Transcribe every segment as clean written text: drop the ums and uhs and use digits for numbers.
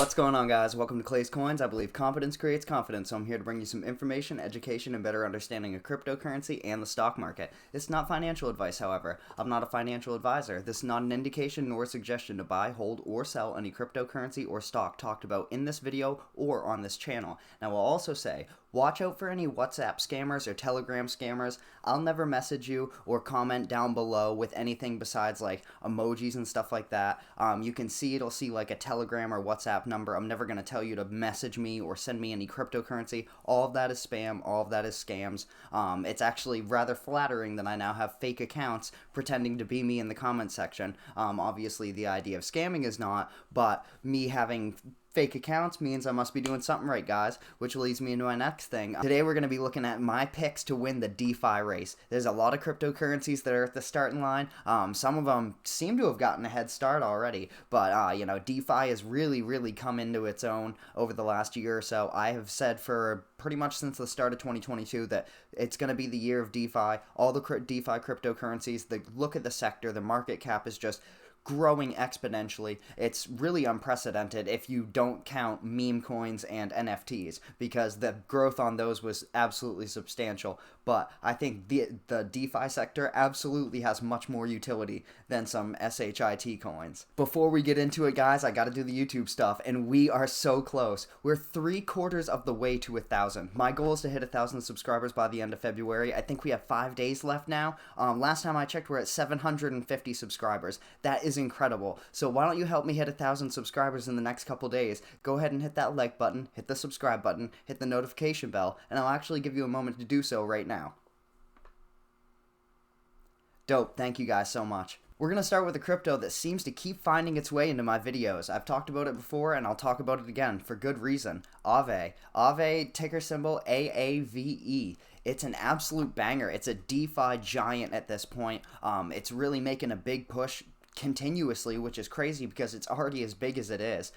What's going on, guys? Welcome to Clay'sCoins. I believe competence creates confidence, so I'm here to bring you some information, education, and better understanding of cryptocurrency and the stock market. It's not financial advice, however. I'm not a financial advisor. This is not an indication nor a suggestion to buy, hold, or sell any cryptocurrency or stock talked about in this video or on this channel. Now, I'll also say, watch out for any WhatsApp scammers or Telegram scammers. I'll never message you or comment down below with anything besides like emojis and stuff like that. You can see it'll see like a Telegram or WhatsApp number. I'm never going to tell you to message me or send me any cryptocurrency. All of that is spam. All of that is scams. It's actually rather flattering that I now have fake accounts pretending to be me in the comment section. Obviously, the idea of scamming is not, but me having fake accounts means I must be doing something right, guys, which leads me into my next thing. Today we're going to be looking at my picks to win the DeFi race. There's a lot of cryptocurrencies that are at the starting line. Some of them seem to have gotten a head start already, but DeFi has really come into its own over the last year or so. I have said for pretty much since the start of 2022 that it's going to be the year of DeFi. All the DeFi cryptocurrencies, look at the sector, the market cap is just growing exponentially. It's really unprecedented if you don't count meme coins and NFTs, because the growth on those was absolutely substantial. But I think the DeFi sector absolutely has much more utility than some SHIT coins. Before we get into it, guys, I gotta do the YouTube stuff, and we are so close. We're 3/4 of the way to 1,000. My goal is to hit 1,000 subscribers by the end of February. I think we have 5 days left now. Last time I checked, we're at 750 subscribers. That is incredible. So why don't you help me hit 1,000 subscribers in the next couple days? Go ahead and hit that like button, hit the subscribe button, hit the notification bell, and I'll actually give you a moment to do so right now. Dope. Thank you guys so much. We're going to start with a crypto that seems to keep finding its way into my videos. I've talked about it before, and I'll talk about it again for good reason. Aave. Aave, ticker symbol AAVE. It's an absolute banger. It's a DeFi giant at this point. It's really making a big push continuously, which is crazy because it's already as big as it is.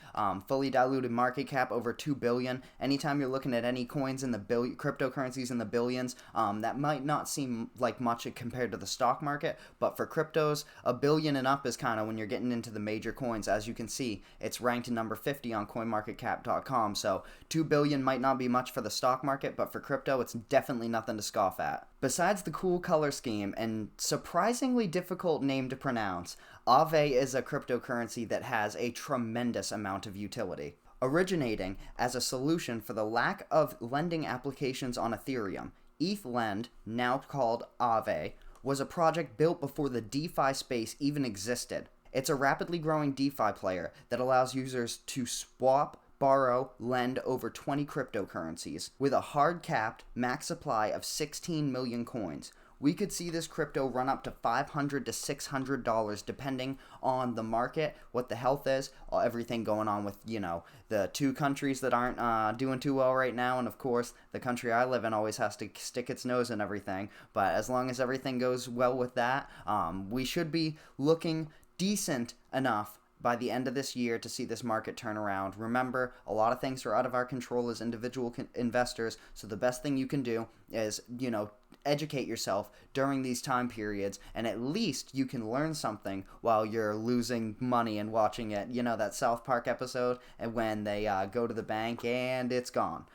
Fully diluted market cap over 2 billion. Anytime you're looking at any coins in the cryptocurrencies in the billions, that might not seem like much compared to the stock market, but for cryptos, $1 billion and up is kind of when you're getting into the major coins. As you can see, it's ranked number 50 on coinmarketcap.com, so 2 billion might not be much for the stock market, but for crypto, it's definitely nothing to scoff at. Besides the cool color scheme and surprisingly difficult name to pronounce, Aave is a cryptocurrency that has a tremendous amount of utility. Originating as a solution for the lack of lending applications on Ethereum, ETHLend, now called Aave, was a project built before the DeFi space even existed. It's a rapidly growing DeFi player that allows users to swap, borrow, lend over 20 cryptocurrencies with a hard-capped max supply of 16 million coins. We could see this crypto run up to $500 to $600 depending on the market, what the health is, everything going on with, the two countries that aren't doing too well right now, and of course, the country I live in always has to stick its nose in everything. But as long as everything goes well with that, we should be looking decent enough by the end of this year to see this market turn around. Remember, a lot of things are out of our control as individual investors, so the best thing you can do is, educate yourself during these time periods, and at least you can learn something while you're losing money and watching it. That South Park episode, and when they go to the bank and it's gone.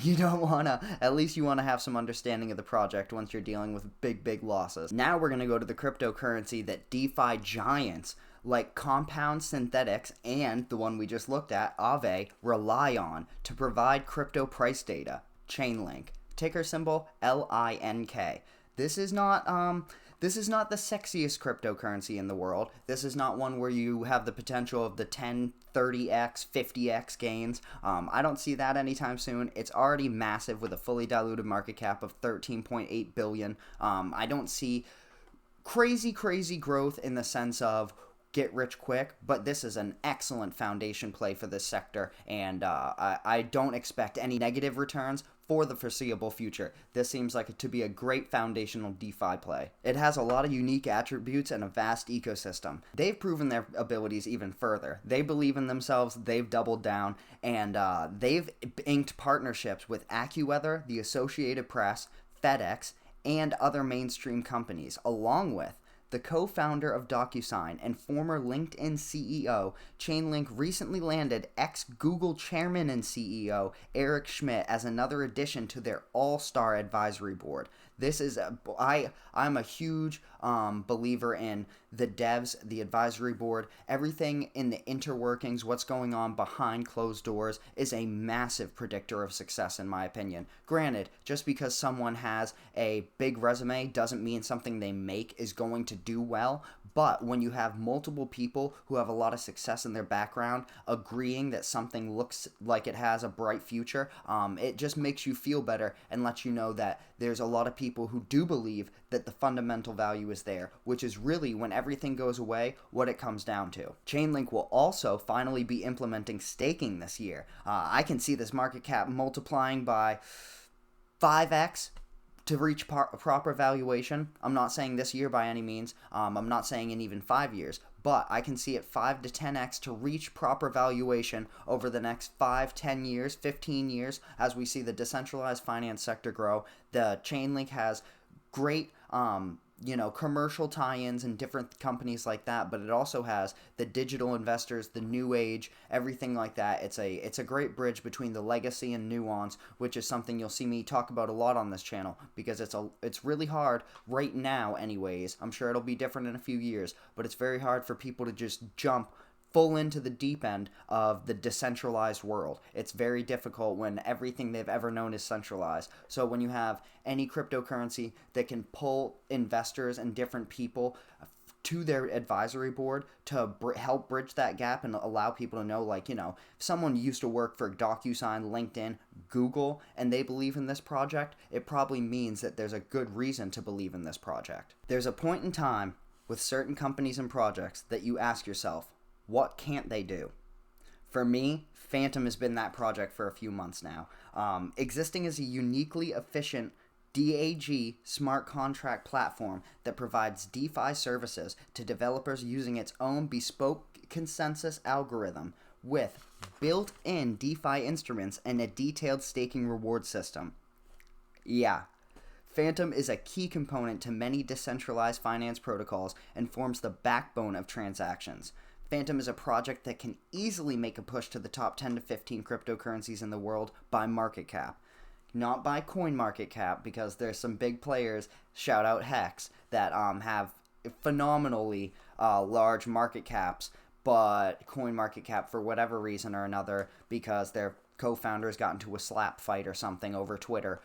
You don't want to, at least you want to have some understanding of the project once you're dealing with big losses. Now we're going to go to the cryptocurrency that DeFi giants like Compound, Synthetix, and the one we just looked at, Aave, rely on to provide crypto price data, Chainlink. Ticker symbol LINK. This is not the sexiest cryptocurrency in the world. This is not one where you have the potential of the 10, 30x, 50x gains. I don't see that anytime soon. It's already massive with a fully diluted market cap of 13.8 billion. I don't see crazy growth in the sense of get rich quick, but this is an excellent foundation play for this sector, and I don't expect any negative returns for the foreseeable future. This seems like it to be a great foundational DeFi play. It has a lot of unique attributes and a vast ecosystem. They've proven their abilities even further. They believe in themselves, they've doubled down, and they've inked partnerships with AccuWeather, the Associated Press, FedEx, and other mainstream companies, along with the co-founder of DocuSign and former LinkedIn CEO, Chainlink recently landed ex-Google chairman and CEO Eric Schmidt as another addition to their all-star advisory board. This is I'm a huge believer in the devs, the advisory board, everything in the interworkings, what's going on behind closed doors is a massive predictor of success in my opinion. Granted, just because someone has a big resume doesn't mean something they make is going to do well, but when you have multiple people who have a lot of success in their background agreeing that something looks like it has a bright future, it just makes you feel better and lets you know that there's a lot of people who do believe that the fundamental value is there, which is really, when everything goes away, what it comes down to. Chainlink will also finally be implementing staking this year. I can see this market cap multiplying by 5x to reach proper valuation. I'm not saying this year by any means. I'm not saying in even 5 years, but I can see it 5 to 10x to reach proper valuation over the next 5, 10 years, 15 years, as we see the decentralized finance sector grow. The Chainlink has great commercial tie-ins and different companies like that, but it also has the digital investors, the new age, everything like that. It's a great bridge between the legacy and nuance, which is something you'll see me talk about a lot on this channel, because it's really hard right now anyways. I'm sure it'll be different in a few years, but it's very hard for people to just jump full into the deep end of the decentralized world. It's very difficult when everything they've ever known is centralized. So when you have any cryptocurrency that can pull investors and different people to their advisory board to help bridge that gap and allow people to know, like, if someone used to work for DocuSign, LinkedIn, Google, and they believe in this project, it probably means that there's a good reason to believe in this project. There's a point in time with certain companies and projects that you ask yourself, what can't they do? For me, Fantom has been that project for a few months now. Existing as a uniquely efficient DAG smart contract platform that provides DeFi services to developers using its own bespoke consensus algorithm with built-in DeFi instruments and a detailed staking reward system. Yeah. Fantom is a key component to many decentralized finance protocols and forms the backbone of transactions. Fantom is a project that can easily make a push to the top 10 to 15 cryptocurrencies in the world by market cap. Not by coin market cap, because there's some big players, shout out Hex, that have phenomenally large market caps, but coin market cap for whatever reason or another, because their co-founders got into a slap fight or something over Twitter,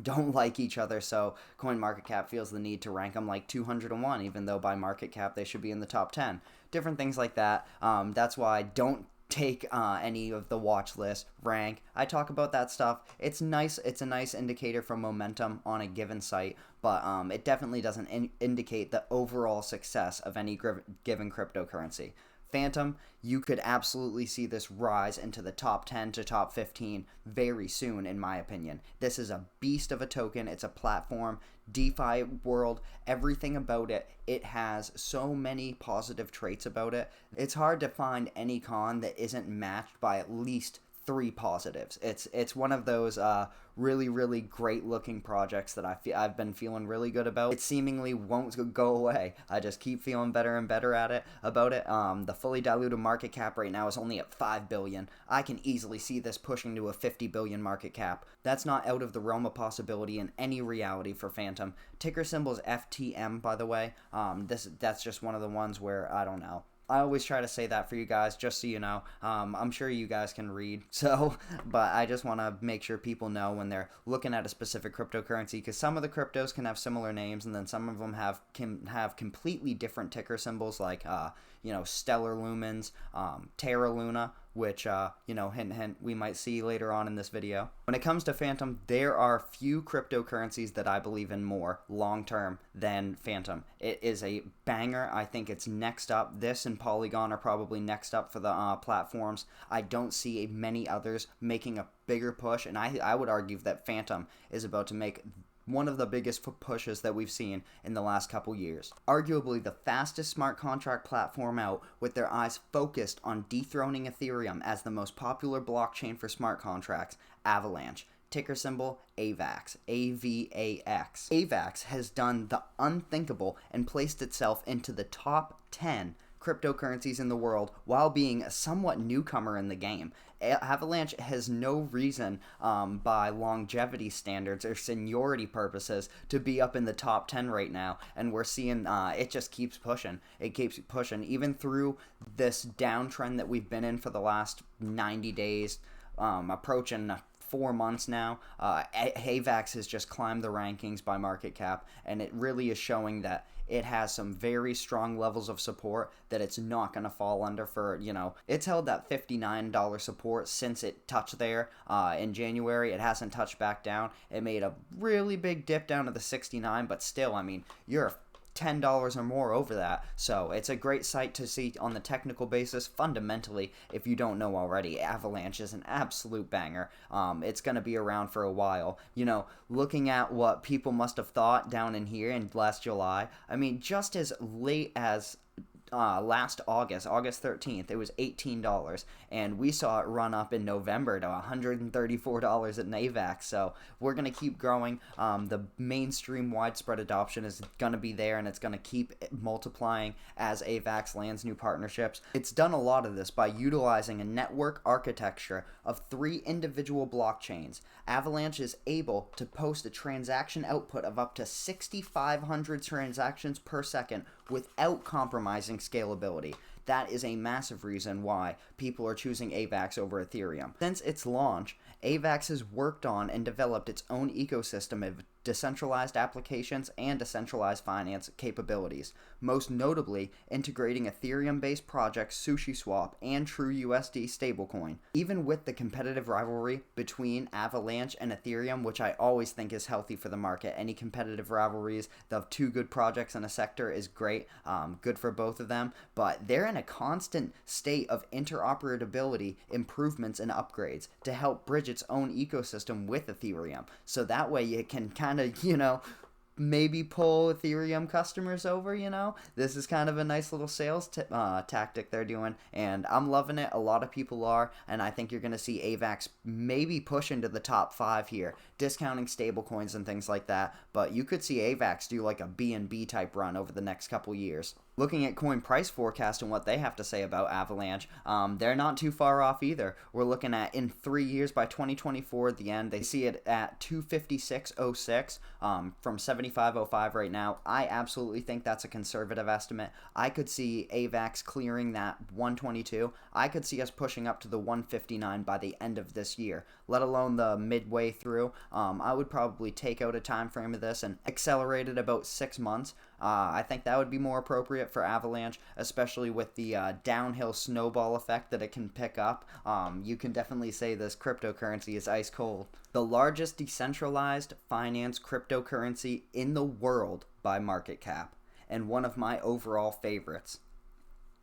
don't like each other, so CoinMarketCap feels the need to rank them like 201, even though by market cap they should be in the top 10. Different things like that. That's why I don't take any of the watch list rank. I talk about that stuff. It's nice. It's a nice indicator for momentum on a given site, but it definitely doesn't indicate the overall success of any given cryptocurrency. Fantom, you could absolutely see this rise into the top 10 to top 15 very soon, in my opinion. This is a beast of a token. It's a platform, DeFi world, everything about it. It has so many positive traits about it. It's hard to find any con that isn't matched by at least 3 positives. It's one of those really great looking projects that I've been feeling really good about. It seemingly won't go away. I just keep feeling better and better about it. The fully diluted market cap right now is only at 5 billion. I can easily see this pushing to a 50 billion market cap. That's not out of the realm of possibility in any reality for Fantom. Ticker symbol is FTM, by the way. That's just one of the ones where I don't know. I always try to say that for you guys, just so you know. I'm sure you guys can read, but I just want to make sure people know when they're looking at a specific cryptocurrency, because some of the cryptos can have similar names, and then some of them can have completely different ticker symbols, like Stellar Lumens, Terra Luna, which hint hint, we might see later on in this video. When it comes to Fantom, there are few cryptocurrencies that I believe in more long term than Fantom. It is a banger. I think it's next up. This and Polygon are probably next up for the platforms. I don't see many others making a bigger push, and I would argue that Fantom is about to make one of the biggest pushes that we've seen in the last couple years. Arguably the fastest smart contract platform out, with their eyes focused on dethroning Ethereum as the most popular blockchain for smart contracts, Avalanche. ticker symbol AVAX, AVAX. AVAX has done the unthinkable and placed itself into the top 10 cryptocurrencies in the world while being a somewhat newcomer in the game. Avalanche has no reason by longevity standards or seniority purposes to be up in the top 10 right now, and we're seeing it just keeps pushing. It keeps pushing even through this downtrend that we've been in for the last 90 days, approaching 4 months now. AVAX has just climbed the rankings by market cap, and it really is showing that it has some very strong levels of support that it's not going to fall under for, it's held that $59 support since it touched there in January. It hasn't touched back down. It made a really big dip down to the 69, but still, I mean, you're $10 or more over that, so it's a great site to see on the technical basis. Fundamentally, if you don't know already, Avalanche is an absolute banger. It's going to be around for a while. Looking at what people must have thought down in here in last July, I mean, just as late as last August 13th, it was $18, and we saw it run up in November to $134 at AVAX. So we're going to keep growing. The mainstream widespread adoption is going to be there, and it's going to keep multiplying as AVAX lands new partnerships. It's done a lot of this by utilizing a network architecture of 3 individual blockchains. Avalanche is able to post a transaction output of up to 6,500 transactions per second without compromising scalability. That is a massive reason why people are choosing AVAX over Ethereum. Since its launch, AVAX has worked on and developed its own ecosystem of decentralized applications and decentralized finance capabilities, most notably integrating Ethereum-based projects SushiSwap and TrueUSD stablecoin. Even with the competitive rivalry between Avalanche and Ethereum, which I always think is healthy for the market, any competitive rivalries of 2 good projects in a sector is great, good for both of them, but they're in a constant state of interoperability improvements and upgrades to help bridge its own ecosystem with Ethereum, so that way it can kind of, maybe pull Ethereum customers over. This is kind of a nice little sales tactic they're doing, and I'm loving it. A lot of people are, and I think you're going to see AVAX maybe push into the top 5 here, discounting stablecoins and things like that, but you could see AVAX do like a BNB type run over the next couple years. Looking at coin price forecast and what they have to say about Avalanche, they're not too far off either. We're looking at in 3 years by 2024 at the end, they see it at 256.06 from 75.05 right now. I absolutely think that's a conservative estimate. I could see AVAX clearing that 122. I could see us pushing up to the 159 by the end of this year, let alone the midway through. I would probably take out a time frame of this and accelerate it about 6 months. I think that would be more appropriate for Avalanche, especially with the downhill snowball effect that it can pick up. You can definitely say this cryptocurrency is ice cold. The largest decentralized finance cryptocurrency in the world by market cap, and one of my overall favorites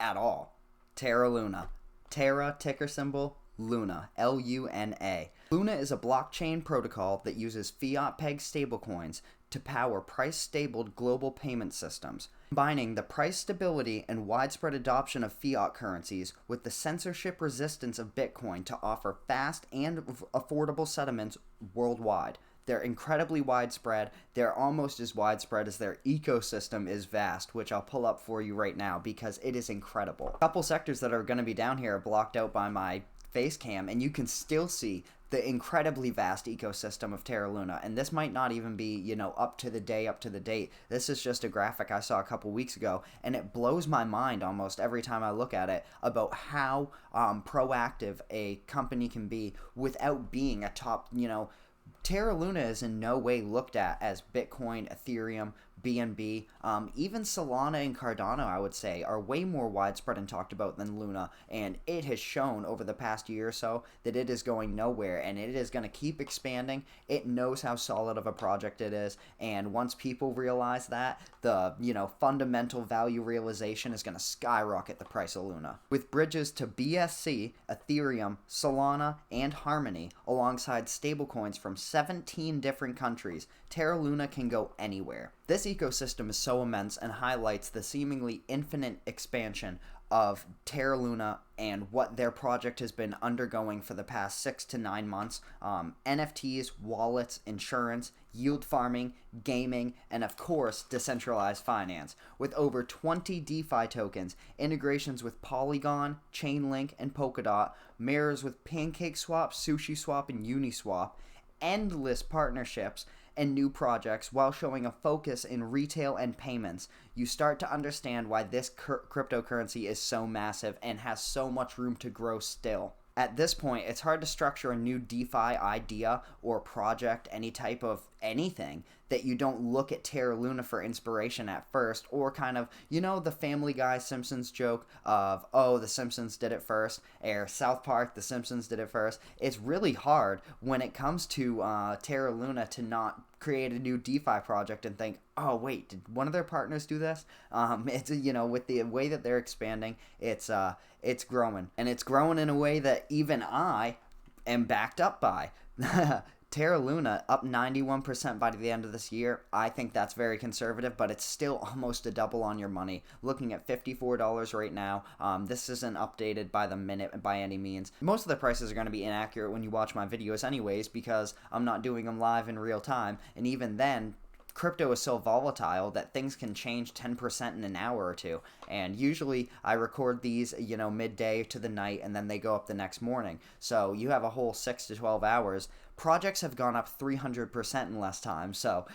at all, Terra LUNA. Terra, ticker symbol Luna, Luna. Luna is a blockchain protocol that uses fiat-pegged stablecoins to power price-stabled global payment systems, combining the price stability and widespread adoption of fiat currencies with the censorship resistance of Bitcoin to offer fast and affordable settlements worldwide. They're incredibly widespread. They're almost as widespread as their ecosystem is vast, which I'll pull up for you right now because it is incredible. A couple sectors that are going to be down here are blocked out by my face cam, and you can still see the incredibly vast ecosystem of Terra LUNA, and this might not even be, up to the date. This is just a graphic I saw a couple weeks ago, and it blows my mind almost every time I look at it about how proactive a company can be without being a top, Terra LUNA is in no way looked at as Bitcoin, Ethereum, BNB, even Solana and Cardano, I would say, are way more widespread and talked about than Luna, and it has shown over the past year or so that it is going nowhere, and it is going to keep expanding. It knows how solid of a project it is, and once people realize that, the, fundamental value realization is going to skyrocket the price of Luna. With bridges to BSC, Ethereum, Solana, and Harmony, alongside stablecoins from 17 different countries, Terra LUNA can go anywhere. This ecosystem is so immense and highlights the seemingly infinite expansion of Terra LUNA and what their project has been undergoing for the past 6 to 9 months. NFTs, wallets, insurance, yield farming, gaming, and of course, decentralized finance. With over 20 DeFi tokens, integrations with Polygon, Chainlink, and Polkadot, mirrors with PancakeSwap, SushiSwap, and Uniswap, endless partnerships, and new projects, while showing a focus in retail and payments, you start to understand why this cryptocurrency is so massive and has so much room to grow still. At this point, it's hard to structure a new DeFi idea or project, any type of anything, that you don't look at Terra LUNA for inspiration at first, or kind of, you know, the Family Guy Simpsons joke of, oh, the Simpsons did it first, or South Park, the Simpsons did it first. It's really hard when it comes to Terra LUNA to not create a new DeFi project and think, oh wait, did one of their partners do this? It's, you know, with the way that they're expanding, it's growing, and it's growing in a way that even I am backed up by. Terra LUNA up 91% by the end of this year. I think that's very conservative, but it's still almost a double on your money. Looking at $54 right now. This isn't updated by the minute by any means. Most of the prices are going to be inaccurate when you watch my videos anyways, because I'm not doing them live in real time, and even then, crypto is so volatile that things can change 10% in an hour or two. And usually I record these, you know, midday to the night, and then they go up the next morning. So you have a whole 6 to 12 hours. Projects have gone up 300% in less time. So,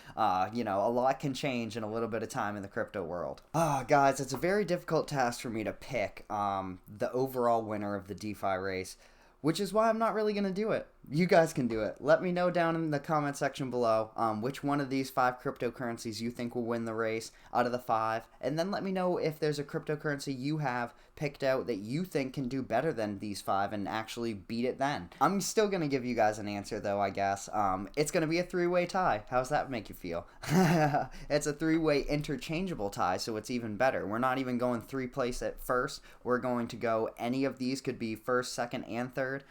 you know, a lot can change in a little bit of time in the crypto world. Guys, it's a very difficult task for me to pick the overall winner of the DeFi race, which is why I'm not really going to do it. You guys can do it. Let me know down in the comment section below which one of these 5 cryptocurrencies you think will win the race out of the 5. And then let me know if there's a cryptocurrency you have picked out that you think can do better than these 5 and actually beat it then. I'm still going to give you guys an answer though, I guess. It's going to be a 3-way tie. How's that make you feel? It's a 3-way interchangeable tie, so it's even better. We're not even going 3 place at first. We're going to go, any of these could be first, second, and third.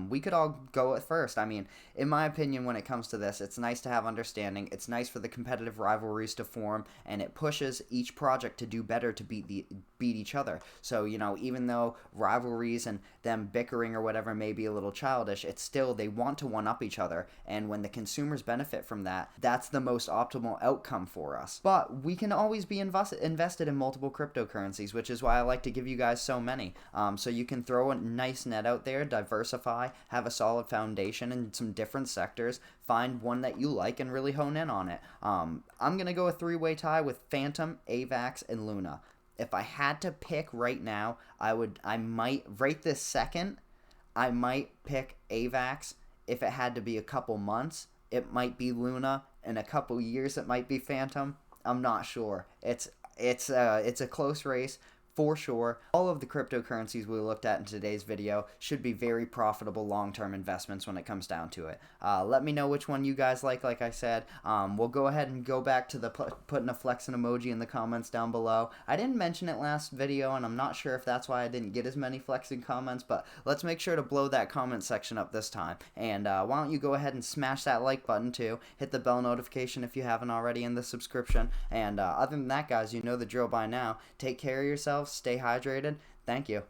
We could all go at first. I mean, in my opinion, when it comes to this, it's nice to have understanding. It's nice for the competitive rivalries to form, and it pushes each project to do better to beat each other. So, you know, even though rivalries and them bickering or whatever may be a little childish, it's still, they want to one-up each other, and when the consumers benefit from that, that's the most optimal outcome for us. But we can always be invested in multiple cryptocurrencies, which is why I like to give you guys so many. So you can throw a nice net out there, diversify, have a solid foundation in some different sectors, find one that you like and really hone in on it. I'm going to go a 3-way tie with Fantom, AVAX, and Luna. If I had to pick right now, I might, right this second, I might pick AVAX. If it had to be a couple months, it might be Luna. In a couple years, it might be Fantom. I'm not sure. It's a close race. For sure, all of the cryptocurrencies we looked at in today's video should be very profitable long-term investments when it comes down to it. Let me know which one you guys like I said. We'll go ahead and go back to the putting a flexing emoji in the comments down below. I didn't mention it last video, and I'm not sure if that's why I didn't get as many flexing comments, but let's make sure to blow that comment section up this time. And why don't you go ahead and smash that like button too. Hit the bell notification if you haven't already, and the subscription. And other than that, guys, you know the drill by now. Take care of yourselves. Stay hydrated. Thank you.